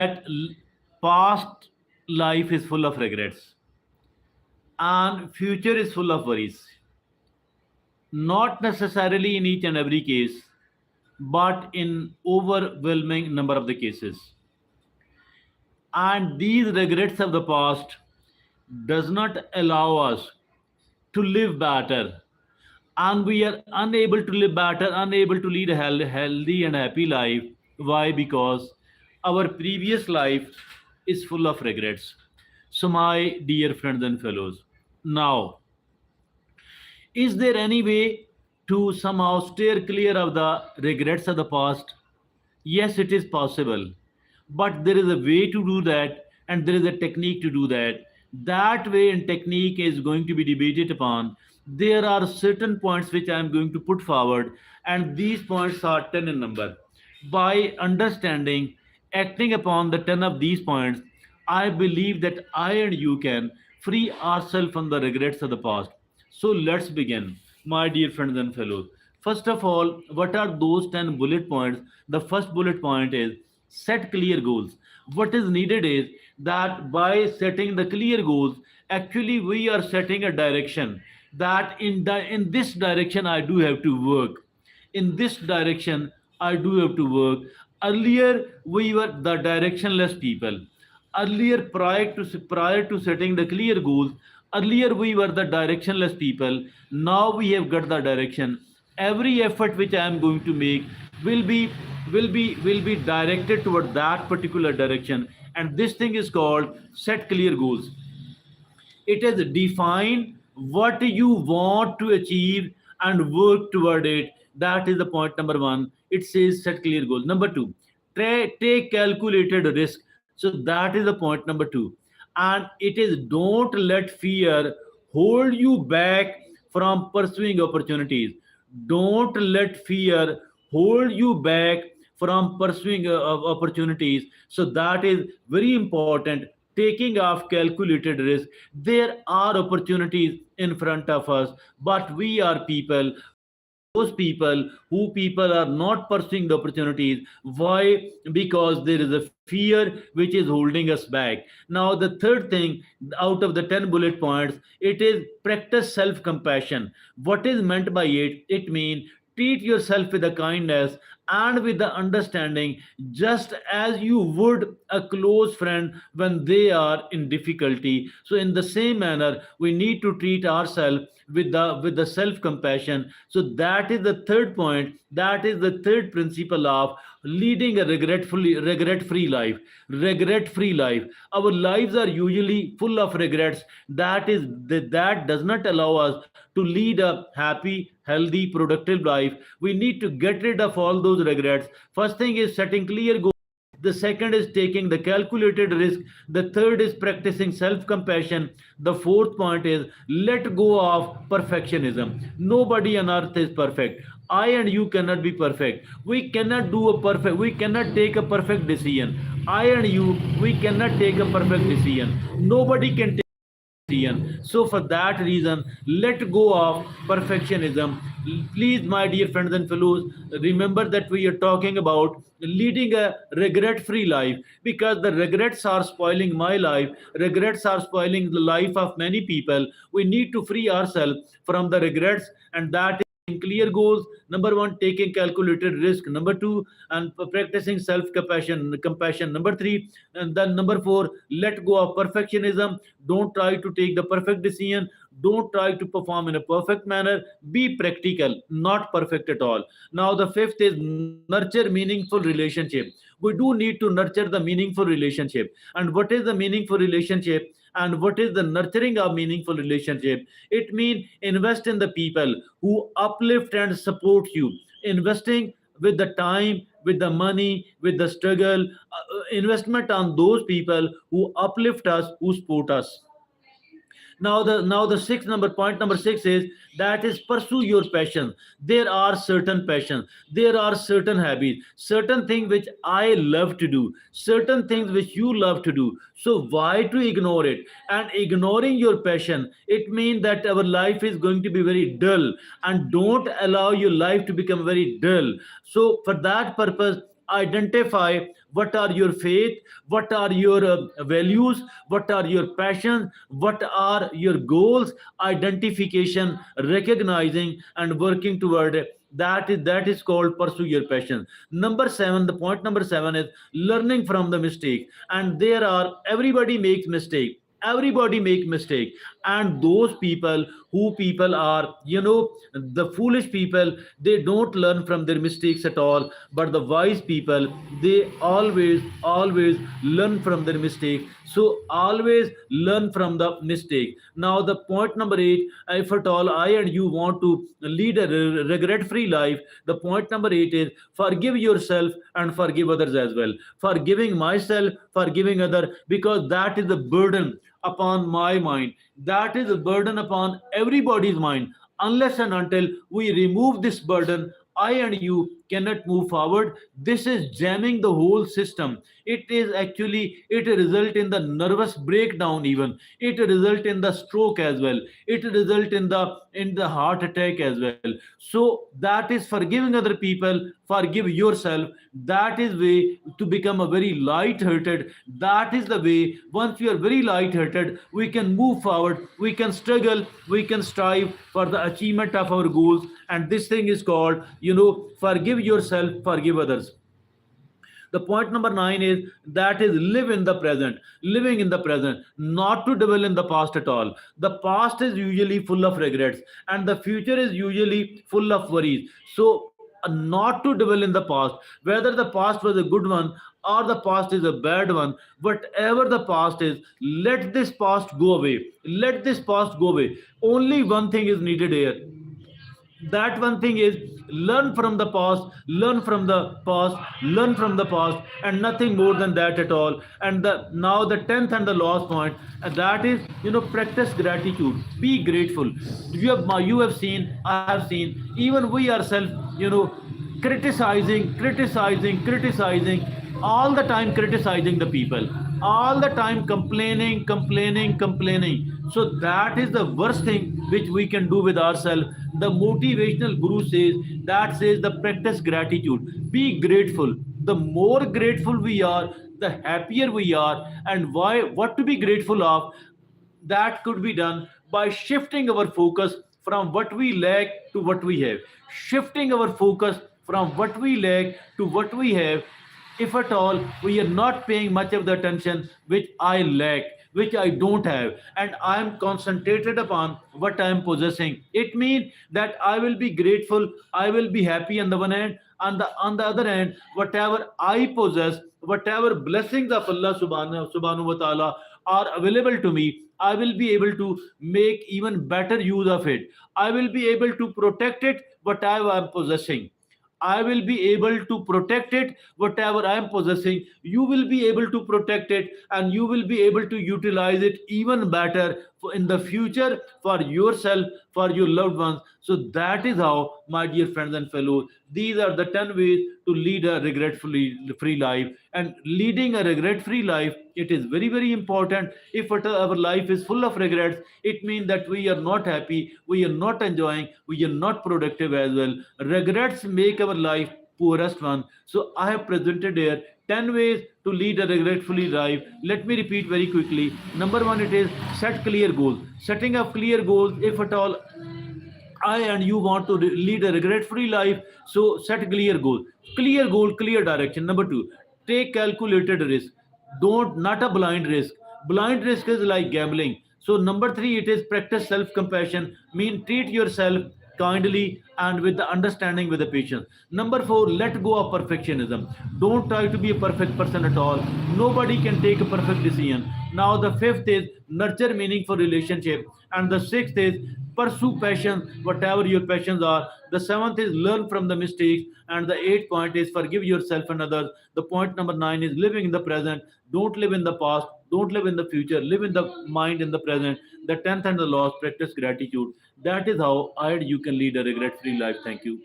that past life is full of regrets and future is full of worries. Not necessarily in each and every case, but in overwhelming number of the cases. And these regrets of the past does not allow us to live better, and we are unable to live better, unable to lead a healthy and happy life. Why? Because our previous life is full of regrets. So my dear friends and fellows, now, is there any way to somehow steer clear of the regrets of the past? Yes, it is possible, but there is a way to do that, and there is a technique to do that. That way and technique is going to be debated upon. There are certain points which I am going to put forward, and these points are 10 in number. By understanding, acting upon the 10 of these points, I believe that I and you can free ourselves from the regrets of the past. So let's begin, my dear friends and fellows. First of all, what are those 10 bullet points? The first bullet point is set clear goals. What is needed is that by setting the clear goals, actually we are setting a direction, that in this direction I do have to work. In this direction I do have to work. Earlier we were the directionless people. Earlier, prior to setting the clear goals, earlier we were the directionless people. Now we have got the direction. Every effort which I am going to make will be directed toward that particular direction, and this thing is called set clear goals. It is define what you want to achieve and work toward it. That is the point number one. It says set clear goals. Number two, take calculated risk. So that is the point number two. And it is don't let fear hold you back from pursuing opportunities. Don't let fear hold you back from pursuing opportunities. So that is very important. Taking off calculated risk. There are opportunities in front of us, but we are people, those people who people are not pursuing the opportunities. Why? Because there is a fear which is holding us back. Now the third thing out of the 10 bullet points, it is practice self compassion. What is meant by it? It means treat yourself with a kindness and with the understanding, just as you would a close friend when they are in difficulty. So in the same manner we need to treat ourselves with the self compassion. So that is the third point, that is the third principle of leading a regret free life. Regret free life, our lives are usually full of regrets. That does not allow us to lead a happy, healthy, productive life. We need to get rid of all those regrets. First thing is setting clear goals. The second is taking the calculated risk. The third is practicing self compassion. The fourth point is let go of perfectionism. Nobody on earth is perfect. I and you cannot be perfect. We cannot take a perfect decision. I and you, we cannot take a perfect decision. Nobody can take. So for that reason, let go of perfectionism. Please, my dear friends and fellows, remember that we are talking about leading a regret-free life, because the regrets are spoiling my life. Regrets are spoiling the life of many people. We need to free ourselves from the regrets, and that is clear goals. Number one, taking calculated risk. Number two, and practicing compassion. Number three, and then number four, let go of perfectionism. Don't try to take the perfect decision. Don't try to perform in a perfect manner. Be practical, not perfect at all. Now the fifth is nurture meaningful relationship. We do need to nurture the meaningful relationship. And what is the meaningful relationship? And what is the nurturing of meaningful relationship? It means invest in the people who uplift and support you. Investing with the time, with the money, with the struggle, investment on those people who uplift us, who support us. Now the sixth number point number six is that is pursue your passion. There are certain passions, there are certain habits, certain things which I love to do, certain things which you love to do. So why to ignore it? And ignoring your passion, it means that our life is going to be very dull. And don't allow your life to become very dull. So for that purpose, Identify what are your faith, what are your values, what are your passions, what are your goals. Identification, recognizing and working toward it, that is called pursue your passion. Number 7, the point number 7 is learning from the mistake. And there are, everybody makes mistake, everybody make mistake. And those people, who people are, the foolish people, they don't learn from their mistakes at all. But the wise people, they always learn from their mistake. So always learn from the mistake. Now the point number 8, if at all I and you want to lead a regret free life, the point number 8 is forgive yourself and forgive others as well. Forgiving myself, forgiving other, because that is the burden upon my mind, that is a burden upon everybody's mind. Unless and until we remove this burden, I and you cannot move forward. This is jamming the whole system. It is actually, it result in the nervous breakdown even. It result in the stroke as well. It result in the heart attack as well. So that is forgiving other people, forgive yourself. That is way to become a very light-hearted. That is the way. Once we are very light-hearted, we can move forward. We can struggle. We can strive for the achievement of our goals. And this thing is called, forgive yourself, forgive others. The point number 9 is that is live in the present, living in the present, not to dwell in the past at all. The past is usually full of regrets, and the future is usually full of worries. So, not to dwell in the past, whether the past was a good one or the past is a bad one, whatever the past is, let this past go away. Let this past go away. Only one thing is needed here. That one thing is learn from the past, learn from the past, learn from the past, and nothing more than that at all. And the now the 10th and the last point, and that is, practice gratitude. Be grateful. You have seen, I have seen, even we ourselves, criticizing, all the time criticizing the people, all the time complaining. So that is the worst thing which we can do with ourselves. The motivational guru says, that says the practice gratitude. Be grateful. The more grateful we are, the happier we are. And why, what to be grateful of? That could be done by shifting our focus from what we lack to what we have. Shifting our focus from what we lack to what we have. If at all we are not paying much of the attention which I lack, which I don't have, and I am concentrated upon what I am possessing, it means that I will be grateful, I will be happy on the one hand, on the other hand, whatever I possess, whatever blessings of Allah subhanahu wa ta'ala are available to me, I will be able to make even better use of it. I will be able to protect it, whatever I am possessing. I will be able to protect it, whatever I am possessing. You will be able to protect it, and you will be able to utilize it even better in the future for yourself, for your loved ones. So that is how, my dear friends and fellows, these are the 10 ways to lead a regret free life. And leading a regret free life, it is very, very important. If our life is full of regrets, it means that we are not happy, we are not enjoying, we are not productive as well. Regrets make our life poorest one. So I have presented here 10 ways to lead a regretfully life. Let me repeat very quickly. Number 1, it is set clear goals. Setting up clear goals, if at all I and you want to lead a regret-free life, so set clear goal. Clear goal, clear direction. Number 2, take calculated risk. Don't, not a blind risk. Blind risk is like gambling. So number 3, it is practice self-compassion. Mean treat yourself kindly and with the understanding, with the patience. Number 4, let go of perfectionism. Don't try to be a perfect person at all. Nobody can take a perfect decision. Now the 5th is nurture meaningful relationship, and the 6th is pursue passion, whatever your passions are. The 7th is learn from the mistakes, and the 8th point is forgive yourself and others. The point number 9 is living in the present. Don't live in the past, don't live in the future, live in the mind in the present. The 10th and the last, practice gratitude. That is how I and you can lead a regret free life. Thank you.